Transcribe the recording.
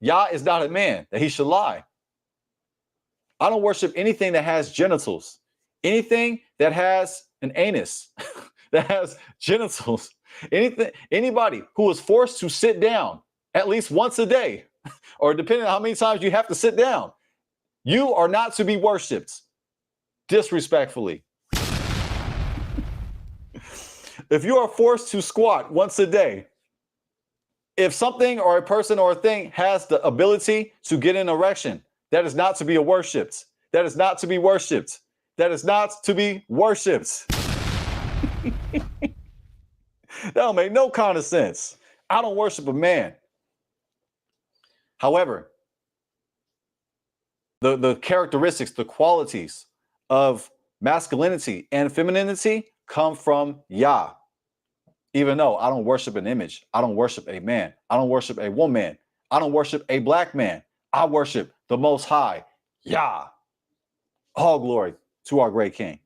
Yah is not a man that he should lie. I don't worship anything that has genitals, anything that has an anus, that has genitals, anybody who is forced to sit down at least once a day, or depending on how many times you have to sit down, you are not to be worshipped disrespectfully. If you are forced to squat once a day, if something or a person or a thing has the ability to get an erection, that is not to be worshipped. That is not to be worshipped. That is not to be worshipped. That don't make no kind of sense. I don't worship a man. However, the characteristics, the qualities of masculinity and femininity come from Yah. Even though I don't worship an image, I don't worship a man, I don't worship a woman, I don't worship a black man, I worship the Most High, Yah. All glory to our great King.